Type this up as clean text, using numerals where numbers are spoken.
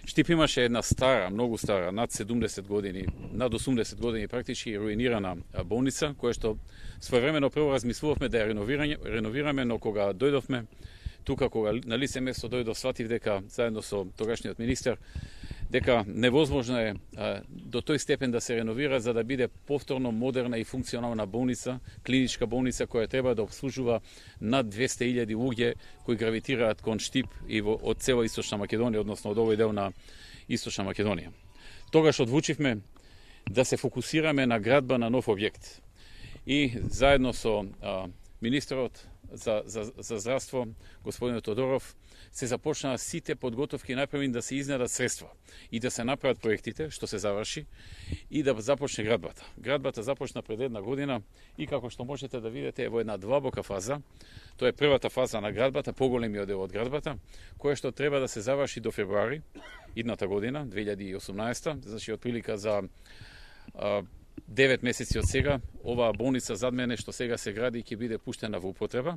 Штип имаше една стара, многу стара, над 70 години, над 80 години практички руинирана болница, која што своевремено прво размислувавме да ја реновираме, но кога дојдовме тука, кога на лице место дојдов, сватив дека заедно со тогашниот министер дека невозможно е до тој степен да се реновира за да биде повторно модерна и функционална болница, клиничка болница која треба да обслужува над 200.000 луѓе кои гравитираат кон Штип и од цела Источна Македонија, односно од овој дел на Источна Македонија. Тогаш одлучивме да се фокусираме на градба на нов објект. И заедно со министерот за здравство, господин Тодоров, се започнаа сите подготовки најпрвин да се изнедат средства и да се направат проектите, што се заврши, и да започне градбата. Градбата започна пред една година и како што можете да видите во една длабока фаза. Тоа е првата фаза на градбата, поголемиот дел од градбата, која што треба да се заврши до февруари идната година, 2018, значи отприлика за 9 месеци од сега, оваа болница зад мене што сега се гради ќе биде пуштена во употреба.